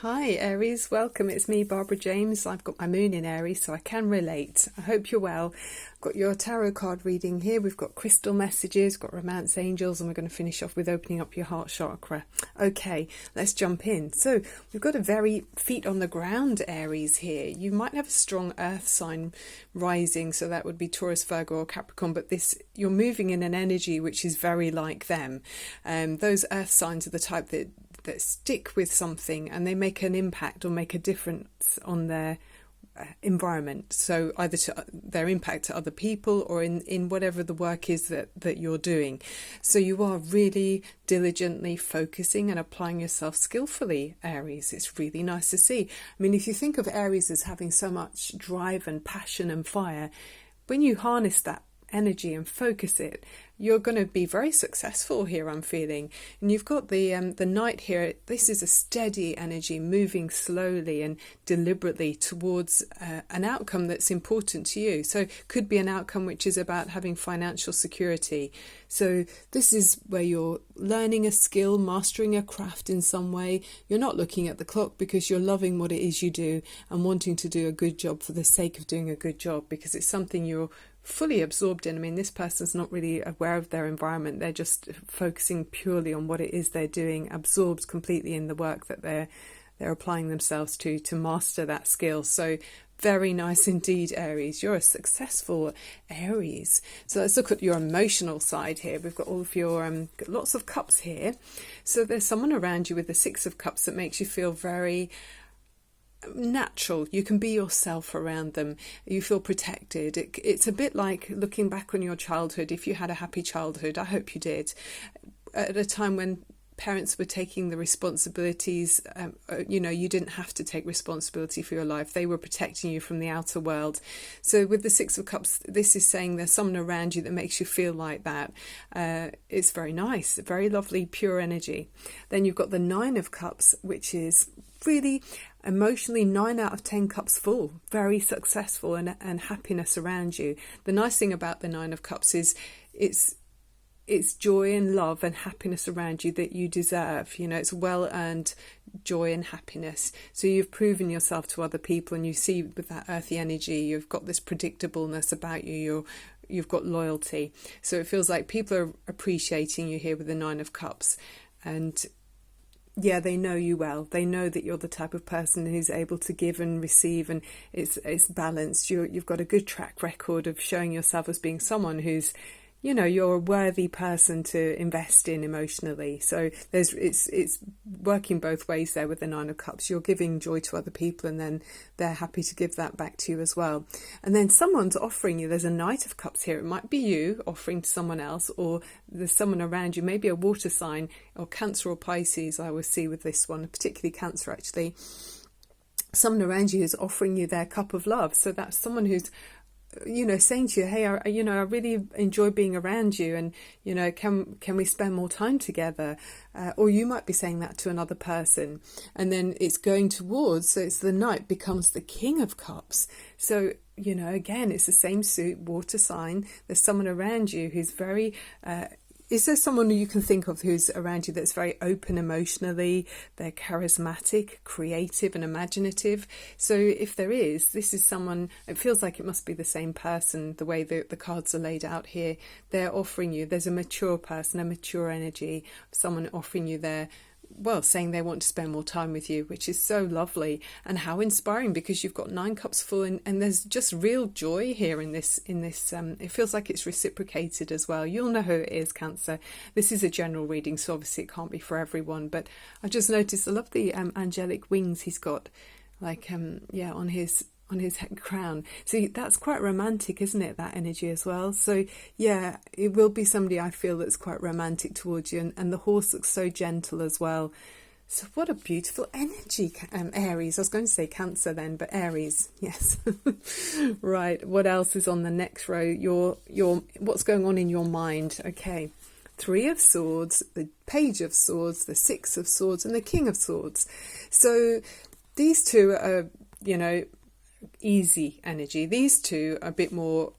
Hi Aries, welcome. It's me, Barbara James. I've got my moon in Aries, so I can relate. I hope you're well. I've got your tarot card reading here. We've got crystal messages, got romance angels, and we're going to finish off with opening up your heart chakra. Okay, let's jump in. So we've got a very feet on the ground Aries here. You might have a strong earth sign rising, so that would be Taurus, Virgo or Capricorn, but you're moving in an energy which is very like them. Those earth signs are the type that stick with something and they make an impact or make a difference on their environment, so either to their impact to other people or in whatever the work is that you're doing. So you are really diligently focusing and applying yourself skillfully, Aries. It's really nice to see. I mean, if you think of Aries as having so much drive and passion and fire, when you harness that energy and focus it, you're going to be very successful here, I'm feeling. And you've got the Knight here. This is a steady energy moving slowly and deliberately towards an outcome that's important to you. So it could be an outcome which is about having financial security. So this is where you're learning a skill, mastering a craft in some way. You're not looking at the clock because you're loving what it is you do and wanting to do a good job for the sake of doing a good job, because it's something you're fully absorbed in. I mean, this person's not really aware of their environment. They're just focusing purely on what it is they're doing, absorbed completely in the work that they're applying themselves to master that skill. So very nice indeed, Aries. You're a successful Aries. So let's look at your emotional side here. We've got all of your lots of cups here. So there's someone around you with the Six of Cups that makes you feel very natural. You can be yourself around them. You feel protected. It's a bit like looking back on your childhood. If you had a happy childhood, I hope you did, at a time when parents were taking the responsibilities. You didn't have to take responsibility for your life. They were protecting you from the outer world. So with the Six of Cups, this is saying there's someone around you that makes you feel like that. It's very nice, very lovely, pure energy. Then you've got the Nine of Cups, which is really emotionally 9 out of 10 cups full, very successful and happiness around you. The nice thing about the Nine of Cups is it's joy and love and happiness around you that you deserve. It's well-earned joy and happiness. So you've proven yourself to other people, and you see with that earthy energy, you've got this predictableness about you. You've got loyalty. So it feels like people are appreciating you here with the Nine of Cups. And yeah, they know you well. They know that you're the type of person who's able to give and receive, and it's balanced. You've got a good track record of showing yourself as being someone who's, you're a worthy person to invest in emotionally. So it's working both ways there with the Nine of Cups. You're giving joy to other people, and then they're happy to give that back to you as well. And then someone's offering you, there's a Knight of Cups here. It might be you offering to someone else, or there's someone around you, maybe a water sign or Cancer or Pisces. I always see with this one, particularly Cancer actually. Someone around you is offering you their cup of love. So that's someone who's saying to you, hey, I really enjoy being around you, and can we spend more time together? Or you might be saying that to another person, and then it's going towards, so it's the Knight becomes the King of Cups. So again, it's the same suit, water sign. There's someone around you who's very is there someone you can think of who's around you that's very open emotionally? They're charismatic, creative and imaginative. So if there is, this is someone, it feels like it must be the same person, the way the cards are laid out here. They're offering you, there's a mature person, a mature energy, someone offering you saying they want to spend more time with you, which is so lovely. And how inspiring, because you've got 9 cups full, and there's just real joy here in this it feels like it's reciprocated as well. You'll know who it is, Cancer. This is a general reading, so obviously it can't be for everyone, but I just noticed I love the angelic wings he's got, on his crown. So that's quite romantic, isn't it, that energy as well? So yeah, it will be somebody I feel that's quite romantic towards you, and the horse looks so gentle as well. So what a beautiful energy, Aries. I was going to say Cancer then, but Aries, yes. Right, what else is on the next row? Your what's going on in your mind? Okay, Three of Swords, the Page of Swords, the Six of Swords, and the King of Swords. So these two are, easy energy. These two are a bit more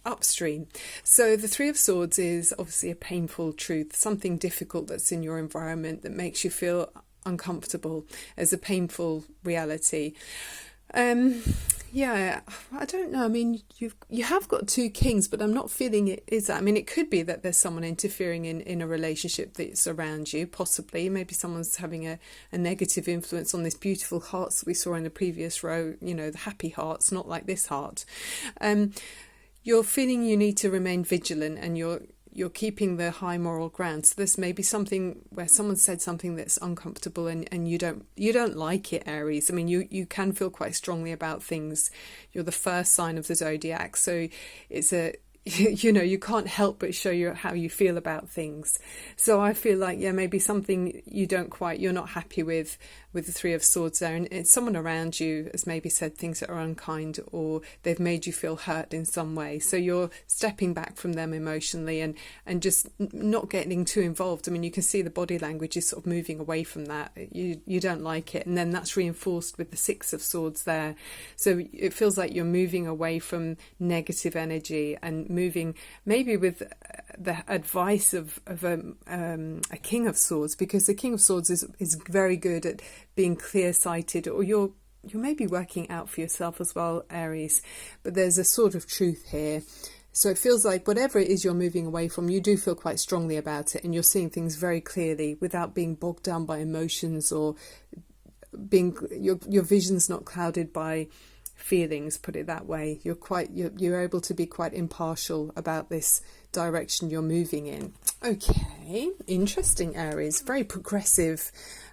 upstream. So the Three of Swords is obviously a painful truth, something difficult that's in your environment that makes you feel uncomfortable, as a painful reality. Yeah, I don't know. I mean, you have got two kings, but I'm not feeling it is that. I mean, it could be that there's someone interfering in a relationship that's around you, possibly. Maybe someone's having a negative influence on this beautiful hearts that we saw in the previous row, you know, the happy hearts, not like this heart. You're feeling you need to remain vigilant, and you're keeping the high moral ground. So this may be something where someone said something that's uncomfortable, and you don't like it, Aries. I mean, you can feel quite strongly about things. You're the first sign of the zodiac, so it's you can't help but show how you feel about things. So I feel like, yeah, maybe something you're not happy with the Three of Swords there, and it's someone around you has maybe said things that are unkind, or they've made you feel hurt in some way. So you're stepping back from them emotionally and just not getting too involved. I mean, you can see the body language is sort of moving away from that. You don't like it, and then that's reinforced with the Six of Swords there. So it feels like you're moving away from negative energy and moving maybe with the advice of a King of Swords, because the King of Swords is very good at being clear-sighted, or you're maybe working out for yourself as well, Aries, but there's a sort of truth here. So it feels like whatever it is you're moving away from, you do feel quite strongly about it, and you're seeing things very clearly without being bogged down by emotions, or being your vision's not clouded by feelings, put it that way. You're able to be quite impartial about this direction you're moving in. Okay, interesting, Aries, very progressive.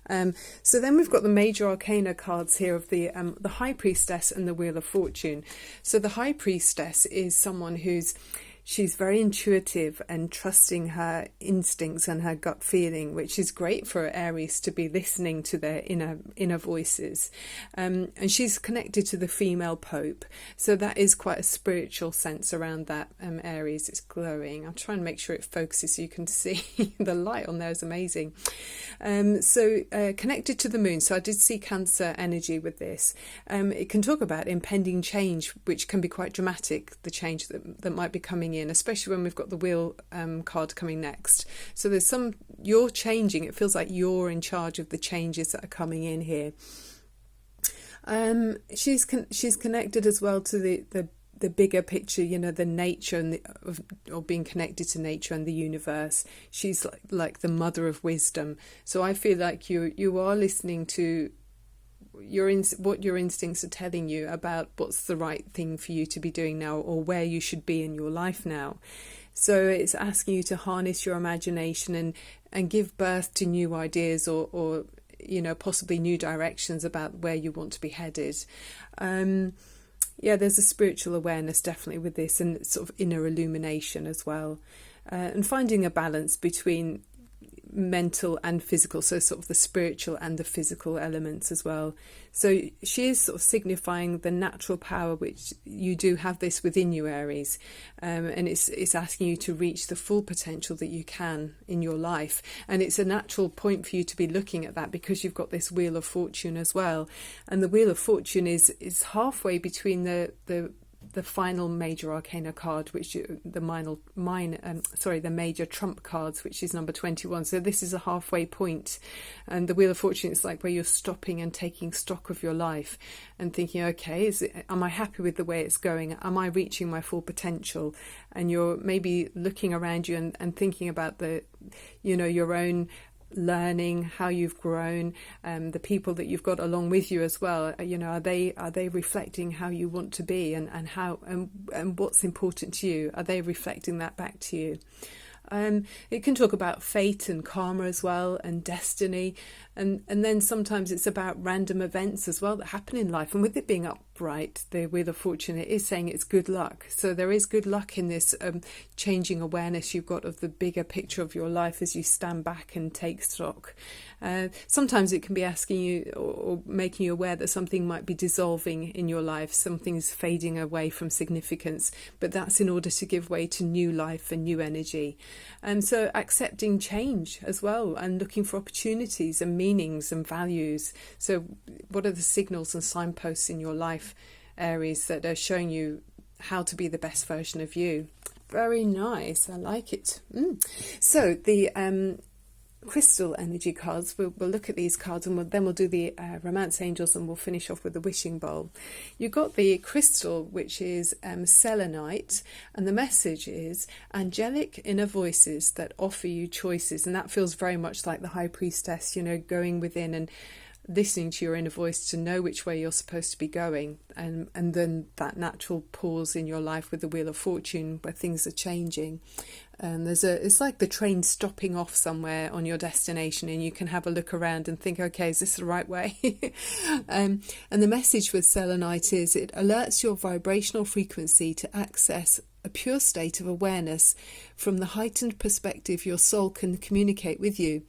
So then we've got the major arcana cards here of the High Priestess and the Wheel of Fortune. So the High Priestess is someone she's very intuitive and trusting her instincts and her gut feeling, which is great for Aries to be listening to their inner voices. And she's connected to the female Pope. So that is quite a spiritual sense around that, Aries. It's glowing. I'll try and make sure it focuses so you can see. The light on there is amazing. Connected to the moon. So I did see Cancer energy with this. It can talk about impending change, which can be quite dramatic, the change that might be coming in, especially when we've got the Wheel card coming next. So you're changing. It feels like you're in charge of the changes that are coming in here. She's connected as well to the bigger picture, you know, the nature or being connected to nature and the universe. She's like the mother of wisdom. So I feel like you are listening to what your instincts are telling you about what's the right thing for you to be doing now, or where you should be in your life now. So it's asking you to harness your imagination and give birth to new ideas, or you know, possibly new directions about where you want to be headed. There's a spiritual awareness definitely with this, and sort of inner illumination as well, and finding a balance between mental and physical, so sort of the spiritual and the physical elements as well. So she is sort of signifying the natural power, which you do have this within you, Aries, and it's asking you to reach the full potential that you can in your life. And it's a natural point for you to be looking at that, because you've got this Wheel of Fortune as well, and the Wheel of Fortune is halfway between the final major arcana card, which the major trump cards, which is number 21. So this is a halfway point, and the Wheel of Fortune is like where you're stopping and taking stock of your life and thinking, okay, am I happy with the way it's going? Am I reaching my full potential? And you're maybe looking around you and thinking about your own learning, how you've grown, the people that you've got along with you as well. You know, are they reflecting how you want to be, and how and what's important to you? Are they reflecting that back to you? It can talk about fate and karma as well, and destiny, and then sometimes it's about random events as well that happen in life. And with it being upright, the Wheel of Fortune, it is saying it's good luck. So there is good luck in this changing awareness you've got of the bigger picture of your life as you stand back and take stock. Sometimes it can be asking you or making you aware that something might be dissolving in your life, something's fading away from significance, but that's in order to give way to new life and new energy. So accepting change as well, and looking for opportunities and meanings and values. So what are the signals and signposts in your life, Aries, that are showing you how to be the best version of you? Very nice. I like it. So the crystal energy cards. We'll look at these cards, and then we'll do the Romance Angels, and we'll finish off with the Wishing Bowl. You've got the crystal, which is selenite, and the message is angelic inner voices that offer you choices. And that feels very much like the High Priestess, going within and listening to your inner voice to know which way you're supposed to be going, and then that natural pause in your life with the Wheel of Fortune where things are changing. And it's like the train stopping off somewhere on your destination, and you can have a look around and think, okay, is this the right way? And the message with selenite is it alerts your vibrational frequency to access a pure state of awareness from the heightened perspective your soul can communicate with you.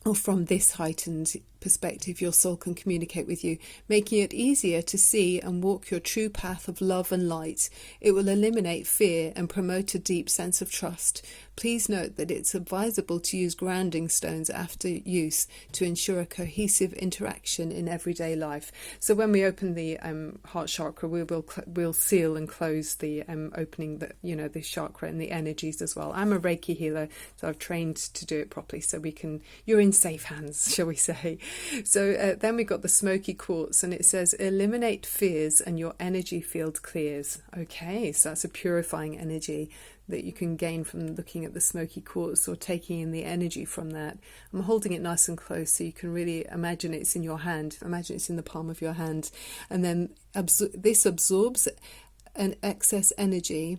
Or from this heightened perspective, your soul can communicate with you, making it easier to see and walk your true path of love and light. It will eliminate fear and promote a deep sense of trust. Please note that it's advisable to use grounding stones after use to ensure a cohesive interaction in everyday life. So when we open the heart chakra, we'll seal and close the opening, the chakra and the energies as well. I'm a Reiki healer, so I've trained to do it properly, so you're in safe hands, shall we say. So then we got the smoky quartz, and it says eliminate fears and your energy field clears. Okay, so that's a purifying energy that you can gain from looking at the smoky quartz or taking in the energy from that. I'm holding it nice and close so you can really imagine it's in your hand. Imagine it's in the palm of your hand. And then this absorbs an excess energy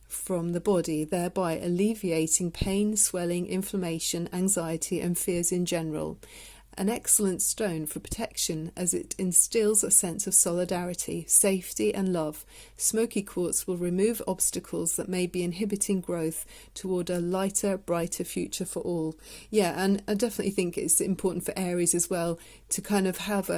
from the body, thereby alleviating pain, swelling, inflammation, anxiety and fears in general. An excellent stone for protection as it instills a sense of solidarity, safety and love. Smoky quartz will remove obstacles that may be inhibiting growth toward a lighter, brighter future for all. Yeah, and I definitely think it's important for Aries as well to kind of have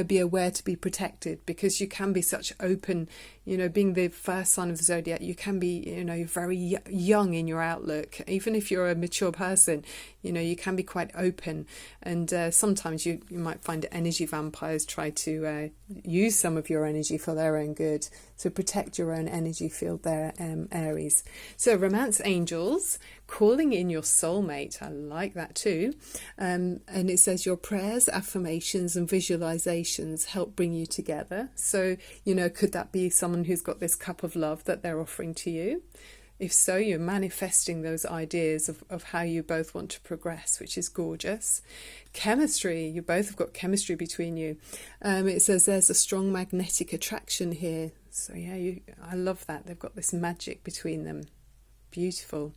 be aware to be protected, because you can be such open, being the first sign of the zodiac, you can be, very young in your outlook. Even if you're a mature person, you can be quite open. And sometimes you might find energy vampires try to use some of your energy for their own good. So protect your own energy field there, Aries. So Romance Angels, calling in your soulmate. I like that too. And it says your prayers, affirmations and visualizations help bring you together. So, could that be someone who's got this cup of love that they're offering to you? If so, you're manifesting those ideas of how you both want to progress, which is gorgeous. Chemistry, you both have got chemistry between you. It says there's a strong magnetic attraction here. So yeah, I love that. They've got this magic between them. Beautiful.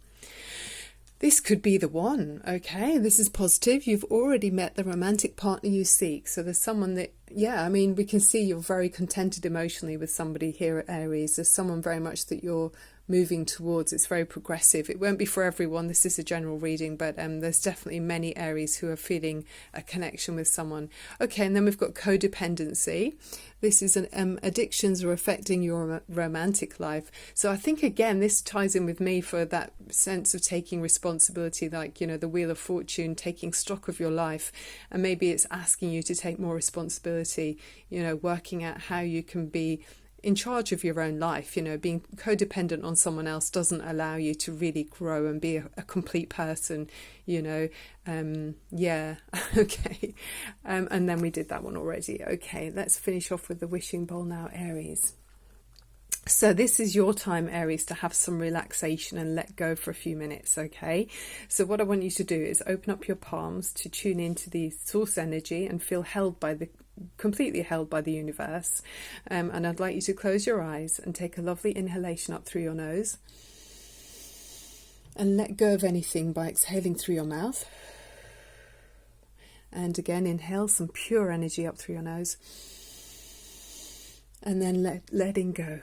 This could be the one. Okay, this is positive. You've already met the romantic partner you seek. So there's someone that, we can see you're very contented emotionally with somebody here at Aries. There's someone very much that you're moving towards. It's very progressive. It won't be for everyone. This is a general reading, but there's definitely many Aries who are feeling a connection with someone. Okay, and then we've got codependency. This is addictions are affecting your romantic life. So I think, again, this ties in with me for that sense of taking responsibility, like, the Wheel of Fortune, taking stock of your life. And maybe it's asking you to take more responsibility, working out how you can be in charge of your own life. Being codependent on someone else doesn't allow you to really grow and be a complete person, okay. And then we did that one already. Okay, let's finish off with the Wishing Bowl now, Aries. So this is your time, Aries, to have some relaxation and let go for a few minutes, okay? So what I want you to do is open up your palms to tune into the source energy and feel completely held by the universe. And I'd like you to close your eyes and take a lovely inhalation up through your nose. And let go of anything by exhaling through your mouth. And again, inhale some pure energy up through your nose. And then letting go.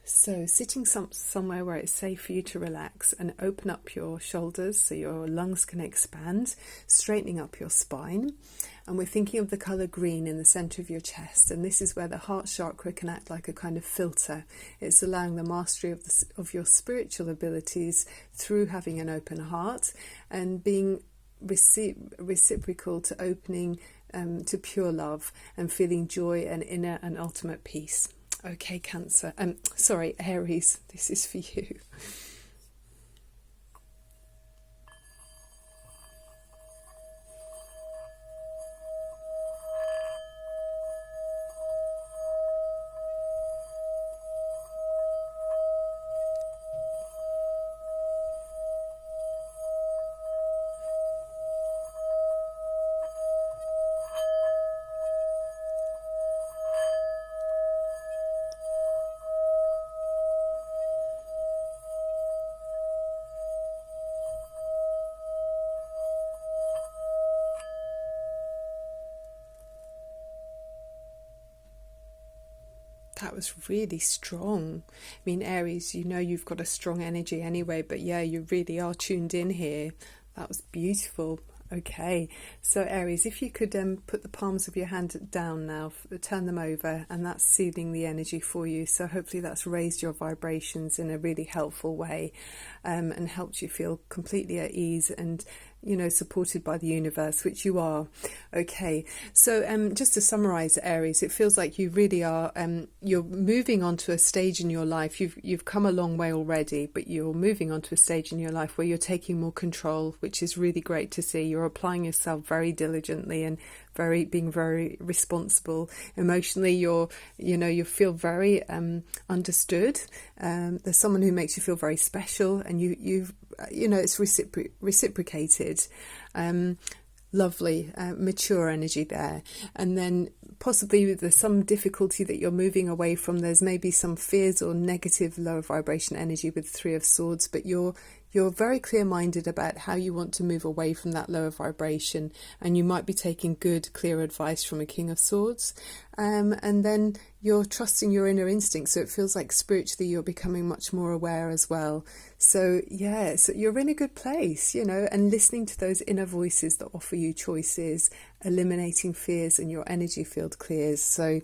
So sitting somewhere where it's safe for you to relax, and open up your shoulders so your lungs can expand, straightening up your spine. And we're thinking of the colour green in the centre of your chest, and this is where the heart chakra can act like a kind of filter. It's allowing the mastery of your spiritual abilities through having an open heart and being reciprocal to opening to pure love and feeling joy and inner and ultimate peace. Okay, Aries, this is for you. That was really strong. I mean, Aries, you know you've got a strong energy anyway, but yeah, you really are tuned in here. That was beautiful. Okay, so Aries, if you could put the palms of your hand down now, turn them over, and that's soothing the energy for you. So hopefully that's raised your vibrations in a really helpful way, and helped you feel completely at ease and, you know, supported by the universe, which you are. Okay, so just to summarize, Aries, it feels like you really are, you're moving on to a stage in your life. You've come a long way already, but you're moving on to a stage in your life where you're taking more control, which is really great to see. You're applying yourself very diligently and being very responsible. Emotionally, you feel very understood. There's someone who makes you feel very special, and it's reciprocated. Lovely, mature energy there. And then possibly there's some difficulty that you're moving away from. There's maybe some fears or negative lower vibration energy with Three of Swords, but you're very clear-minded about how you want to move away from that lower vibration, and you might be taking good, clear advice from a King of Swords. And then you're trusting your inner instincts, so it feels like spiritually you're becoming much more aware as well. So yeah, so you're in a good place, you know, and listening to those inner voices that offer you choices, eliminating fears, and your energy field clears. So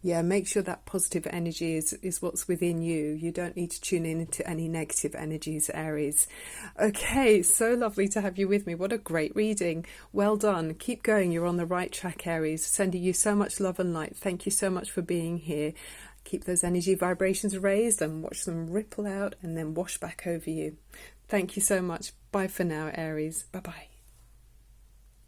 yeah, make sure that positive energy is what's within you. You don't need to tune in to any negative energies, Aries. Okay, so lovely to have you with me. What a great reading. Well done. Keep going. You're on the right track, Aries. Sending you so much love and light. Thank you so much for being here. Keep those energy vibrations raised and watch them ripple out and then wash back over you. Thank you so much. Bye for now, Aries. Bye-bye.